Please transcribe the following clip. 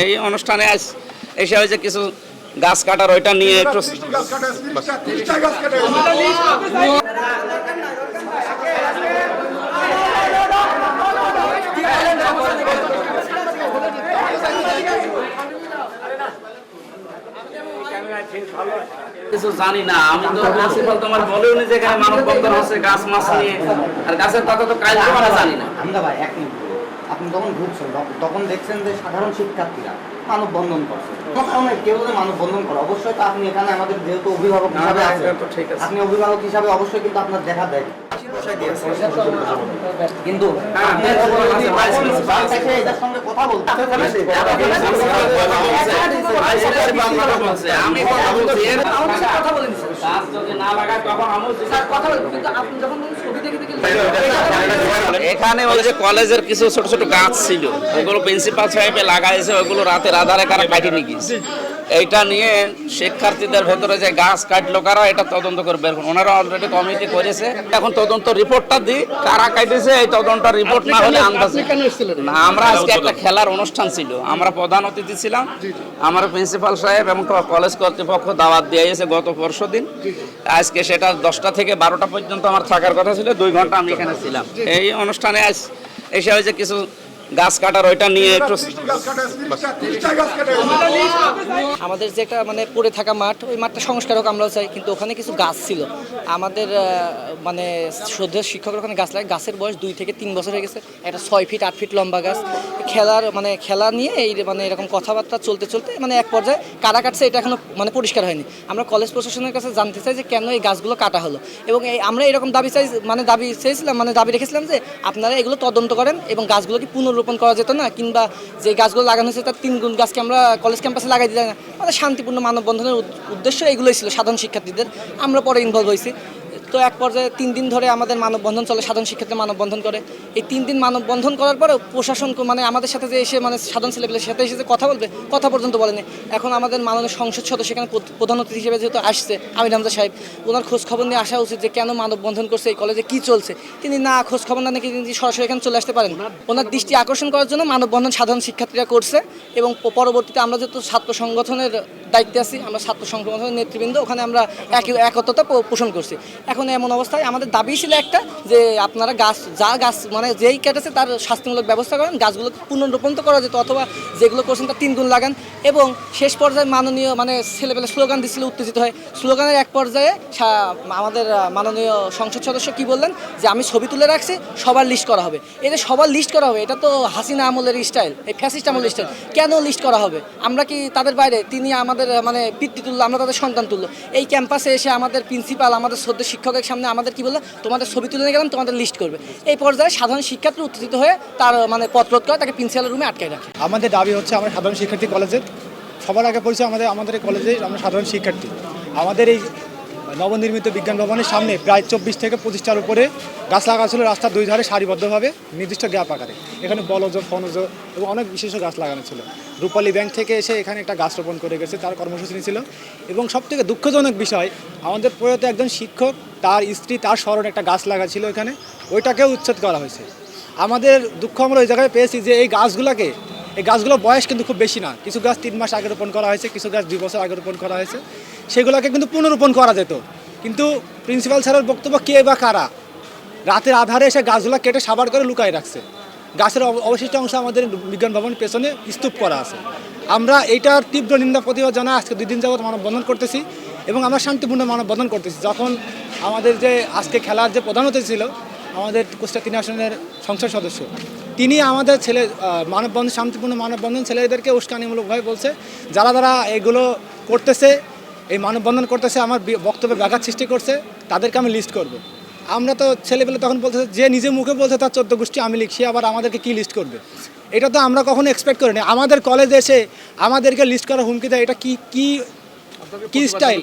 এই অনুষ্ঠানে এসে হয়েছে কিছু গাছ কাটার ওইটা নিয়ে একটু কিছু জানি না। আমি তো প্রিন্সিপাল তোমার বলেও নি যে এখানে মানববন্ধন হচ্ছে গাছ মাছ নিয়ে, আর গাছের কথা তো কাজ আমরা জানি না। আমরা ভাই এক মিনিট, আপনি যখন ঢুকছেন তখন দেখছেন যে সাধারণ শিক্ষার্থীরা মানববন্ধন করছে। কোনো কারণে কেউ যদি মানববন্ধন করে অবশ্যই তো আপনি এখানে আমাদের যেহেতু অভিভাবক হিসাবে আছেন, আপনি অভিভাবক হিসাবে অবশ্যই কিন্তু আপনার দেখা দেয়। কিন্তু এদের সঙ্গে কথা বলতে আমি কথা বলছি, কথা বলেন গাছ যদি না লাগায় তখন আমি কথা বলছি, কিন্তু আপনি যখন ছবি দেখে এখানে বলে যে কলেজের কিছু ছোট ছোট গাছ ছিল, ওগুলো প্রিন্সিপাল সাহেবে লাগাইছে, ওগুলো রাতের আধারে কারা কাটি নিয়ে গিয়েছে। এইটা নিয়ে শিক্ষার্থীদের ভেতরে যে গাছ কাটলো কারা, এটা তদন্ত করে বের করুন। ওনারা অলরেডি কমিটি করেছে, এখন তদন্ত রিপোর্টটা দিই কারা কাটিয়েছে। এই তদন্ত রিপোর্ট না হলে না, আমরা আজকে একটা খেলার অনুষ্ঠান ছিল, আমরা প্রধান অতিথি ছিলাম। আমার প্রিন্সিপাল সাহেব এবং কলেজ কর্তৃপক্ষ দাওয়াত দিয়ে গেছে গত পরশুদিন। আজকে সেটা 10টা থেকে 12টা পর্যন্ত আমার থাকার কথা ছিল, 2 ঘন্টা আমি এখানে ছিলাম। এই অনুষ্ঠানে এসে হয়েছে কিছু গাছ কাটার ওইটা নিয়ে একটু আমাদের যে একটা মানে পড়ে থাকা মাঠ, ওই মাঠটা সংস্কার হোক আমরাও চাই, কিন্তু ওখানে কিছু গাছ ছিল আমাদের মানে শ্রদ্ধেয় শিক্ষকের ওখানে গাছ লাগে। গাছের বয়স 2 থেকে 3 বছর হয়ে গেছে। একটা 6 ফিট 8 ফিট লম্বা গাছ। খেলা নিয়ে এই মানে এরকম কথাবার্তা চলতে মানে এক পর্যায়ে কারা কাটছে এটা এখনো মানে পরিষ্কার হয়নি। আমরা কলেজ প্রশাসনের কাছে জানতে চাই যে কেন এই গাছগুলো কাটা হলো, এবং আমরা এরকম দাবি রেখেছিলাম যে আপনারা এগুলো তদন্ত করেন এবং গাছগুলো কি পুনর্রোপণ করা যেত না, কিংবা যে গাছগুলো লাগানো হয়েছে তার 3 গুণ গাছকে আমরা কলেজ ক্যাম্পাসে লাগাই দিই না। আমাদের শান্তিপূর্ণ মানববন্ধনের উদ্দেশ্য এগুলোই ছিল সাধারণ শিক্ষার্থীদের। আমরা পরে ইনভলভ হয়েছি। তো এক পর্যায়ে 3 দিন ধরে আমাদের মানববন্ধন চলে, সাধারণ শিক্ষার্থী মানববন্ধন করে। এই 3 দিন মানববন্ধন করার পরে প্রশাসন মানে আমাদের সাথে যে এসে মানে সাধারণ ছেলেপেলের সাথে এসে যে কথা বলবে, কথা পর্যন্ত বলেনি। এখন আমাদের মাননীয় সংসদ সদস্য সেখানে প্রধান অতিথি হিসেবে যেহেতু আসছে আমির হামজা সাহেব, ওনার খোঁজ খবর নিয়ে আসা উচিত যে কেন মানববন্ধন করছে, এই কলেজে কী চলছে। তিনি না খোঁজ খবর না নিয়ে তিনি সরাসরি এখানে চলে আসতে পারেন। ওনার দৃষ্টি আকর্ষণ করার জন্য মানববন্ধন সাধারণ শিক্ষার্থীরা করছে, এবং পরবর্তীতে আমরা যেহেতু ছাত্র সংগঠনের দায়িত্বে আছি, আমরা ছাত্র সংগঠনের নেতৃবৃন্দ ওখানে আমরা একত্রতা পোষণ করছি। এখন এমন অবস্থায় আমাদের দাবি ছিল একটা, যে আপনারা গাছ মানে যেই কেটেছে তার শাস্তিমূলক ব্যবস্থা করেন, গাছগুলো পুনর্রোপণ করা যেত, অথবা যেগুলো করছেন তার 3 গুণ লাগান। এবং শেষ পর্যায়ে মাননীয় মানে ছেলেপেলে স্লোগান দিচ্ছিল, উত্তেজিত হয়। স্লোগানের এক পর্যায়ে আমাদের মাননীয় সংসদ সদস্য কি বললেন, যে আমি ছবি তুলে রাখছি, সবার লিস্ট করা হবে। এই যে সবার লিস্ট করা হবে, এটা তো হাসিনা আমলের স্টাইল, এই ফ্যাসিস্ট আমলের স্টাইল। কেন লিস্ট করা হবে? আমরা কি তাদের বাইরে? তিনি আমাদের মানে পিতৃ তুল্য, আমরা তাদের সন্তান তুল্য। এই ক্যাম্পাসে এসে আমাদের প্রিন্সিপাল আমাদের শ্রদ্ধেয় শিক্ষকের সামনে আমাদের কি বললো, তোমাদের ছবি তুলে নিয়ে গেলাম, তোমাদের লিস্ট করবে। এই পর্যায়ে সাধারণ শিক্ষার্থী উত্তেজিত হয়ে তার মানে পথরোধ করে, তাকে প্রিন্সিপালের রুমে আটকে রাখে। আমাদের দাবি হচ্ছে, আমরা সাধারণ শিক্ষার্থী কলেজের সবার আগে পরিচয় আমাদের কলেজে আমরা সাধারণ শিক্ষার্থী। আমাদের এই নবনির্মিত বিজ্ঞান ভবনের সামনে প্রায় 24 থেকে 25টার উপরে গাছ লাগা ছিল, রাস্তার 2 ধারে সারিবদ্ধভাবে নির্দিষ্ট গ্যাপ আকারে। এখানে বলজ, ফনজ এবং অনেক বিশেষ গাছ লাগানো ছিল। রূপালী ব্যাংক থেকে এসে এখানে একটা গাছ রোপণ করে গেছে, তার কর্মসূচি ছিল। এবং সবথেকে দুঃখজনক বিষয়, আমাদের প্রয়াত একজন শিক্ষক, তার স্ত্রী, তার স্মরণে একটা গাছ লাগা ছিল এখানে, ওইটাকেও উচ্ছেদ করা হয়েছে। আমাদের দুঃখ আমরা ওই জায়গায় পেয়েছি যে এই গাছগুলোর বয়স কিন্তু খুব বেশি না। কিছু গাছ 3 মাস আগে রোপণ করা হয়েছে, কিছু গাছ 2 বছর আগে রোপণ করা হয়েছে। সেগুলোকে কিন্তু পুনরোপণ করা যেত, কিন্তু প্রিন্সিপাল স্যারের বক্তব্য কে বা কারা রাতের আধারে এসে গাছগুলো কেটে সাবার করে লুকায় রাখছে। গাছের অবশিষ্ট অংশ আমাদের বিজ্ঞান ভবনের পেছনে স্তূপ করা আছে। আমরা এইটার তীব্র নিন্দা প্রতিবাদ জানাই আজকে 2 দিন যাবত মানববন্ধন করতেছি, এবং আমরা শান্তিপূর্ণ মানববন্ধন করতেছি। যখন আমাদের যে আজকে খেলার যে প্রধান অতিথি ছিল, আমাদের কুষ্টিয়া 3 আসনের সংসদ সদস্য, তিনি আমাদের মানববন্ধন, শান্তিপূর্ণ মানববন্ধন ছেলেদেরকে উস্কানিমূলকভাবে বলছে, যারা এগুলো করতেছে, এই মানববন্ধন করতেছে, আমার বক্তব্যে ব্যাঘাত সৃষ্টি করছে, তাদেরকে আমি লিস্ট করব। আমরা তো ছেলেপেলে তখন বলতেছে, যে নিজে মুখে বলছে তার 14 গোষ্ঠী আমি লিখছি, আবার আমাদেরকে কি লিস্ট করবে? এটা তো আমরা কখনো এক্সপেক্ট করিনি। আমাদের কলেজে এসে আমাদেরকে লিস্ট করার হুমকি দেয়, এটা কি স্টাইল?